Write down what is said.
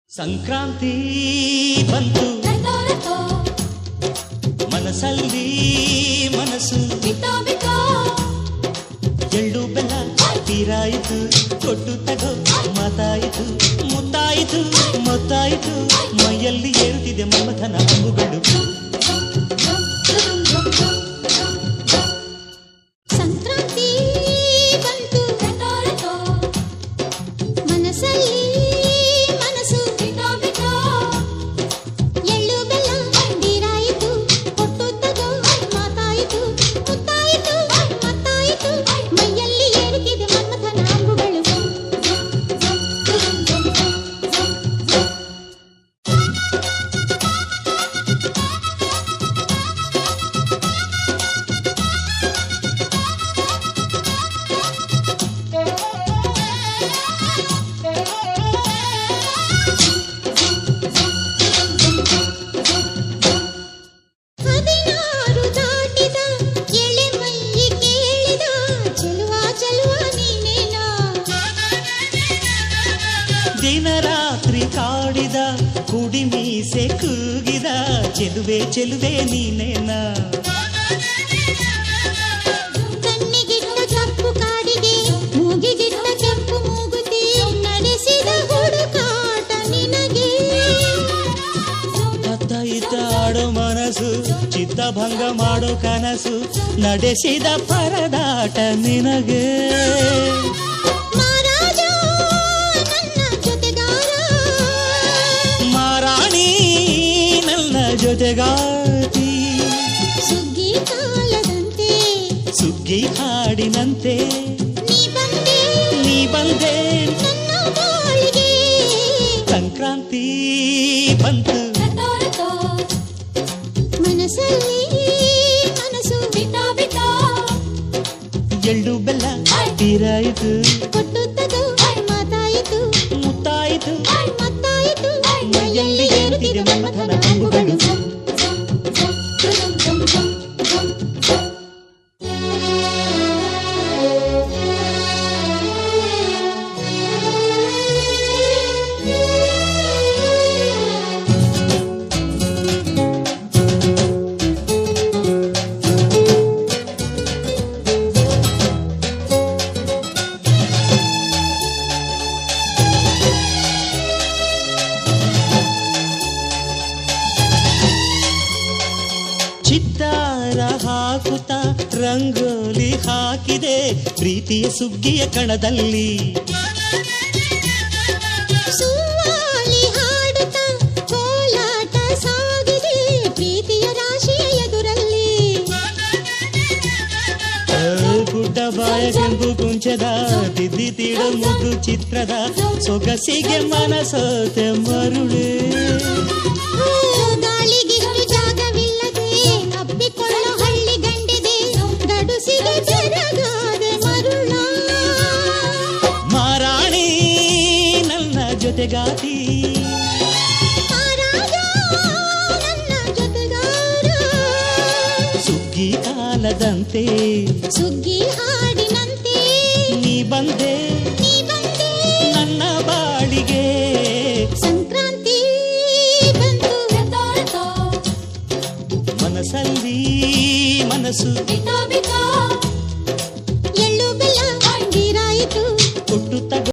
ಸಂಕ್ರಾಂತಿ ಬಂತು ಮನಸ್ಸಲ್ಲಿ ಮನಸ್ಸು ಎಳ್ಳು ಬೆಲ್ಲ ತೀರಾಯಿತು ಕೊಟ್ಟು ತಗೋ ಮಾತಾಯಿತು ಮುತ್ತಾಯಿತು ಮೊತ್ತಾಯಿತು ಮೈಯಲ್ಲಿ ಏರುತ್ತಿದೆ ಮಮಥನ ಅಂಬುಗಳು. ಸಂಕ್ರಾಂತಿ ಬಂತು ಮನಸ್ಸಲ್ಲಿ ದಿನರಾತ್ರಿ ಕಾಡಿದ ಕುಡಿ ಮೀಸೆ ಕೂಗಿದ ಚೆಲುವೆ ಚೆಲುವೆ ನೀನೇನ. ಕಣ್ಣಿಗಿಟ್ಟ ಕಪ್ಪು ಕಾಡಿಗೆ ಮೂಗಿಗಿಟ್ಟ ಕೆಂಪು ಮೂಗುತಿ ನಡೆಸಿದ ಹುಡುಕಾಟ ನಿನಗೆ. ಅತ್ತ ಇತ್ತ ಆಡೋ ಮನಸ್ಸು ಚಿತ್ತಭಂಗ ಮಾಡೋ ಕನಸು ನಡೆಸಿದ ಪರದಾಟ ನಿನಗೆ. ಜೊತೆಗಾತಿ ಸುಗ್ಗಿ ಕಾಲದಂತೆ ಸುಗ್ಗಿ ಹಾಡಿನಂತೆ ನೀ ಬಂದೆ ನನ್ನ ಬಾಳಿಗೆ. ಸಂಕ್ರಾಂತಿ ಬಂತು ಮನಸ್ಸಲ್ಲಿ ಮನಸ್ಸು ಎಳ್ಳು ಬೆಲ್ಲ ತೀರಾಯಿತು ಕೊಟ್ಟು ತಗೋ ಮಾತಾಯಿತು ಮುತ್ತಾಯಿತು ಮತ್ತಾಯಿತು ಮೈಯಲ್ಲಿ ಏರುತ್ತಿದೆ ಮಮಥನ ಅಂಬುಗಳು. ಚಿತ್ತಾರ ಹಾಕುತ್ತ ರಂಗೋಲಿ ಹಾಕಿದೆ ಪ್ರೀತಿಯ ಸುಗ್ಗಿಯ ಕಣದಲ್ಲಿ. ಸುವಾಲಿ ಹಾಡುತ್ತ ಕೋಲಾಟ ಸಾಗಿದೆ ಪ್ರೀತಿಯ ರಾಶಿಯ ಎದುರಲ್ಲಿ. ಗುಡ್ಡ ಬಾಯ ಕೆಂಪು ಕುಂಚದ ತಿದ್ದಿ ತೀಡ ಮುದ್ದು ಚಿತ್ರದ ಸೊಗಸಿಗೆ ಮನಸೋತೆ ಮರುಳೆ. ಗಾಳಿಗಿಷ್ಟು ಜಾಗವಿಲ್ಲದೆ ಅಪ್ಪಿಕೊಳ್ಳೋ ಹಳ್ಳಿ ಗಂಡಿದೆ ಗಡುಸಿಗೆ ಜರಗಾದೆ ಮರುಳ. ಮಾರಾಣಿ ನನ್ನ ಜೊತೆಗಾತಿ ಮಹಾರಾಜ ನನ್ನ ಜೊತೆಗಾರ. ಸುಗ್ಗಿ ಕಾಲದಂತೆ ಸುಗ್ಗಿ ಹಾಡಿನಂತೆ ನೀ ಬಂದೆ ನನ್ನ ಬಾಳಿಗೆ. ಸಂಕ್ರಾಂತಿ ಬಂತು ಮನಸ್ಸಲ್ಲಿ ಮನಸ್ಸು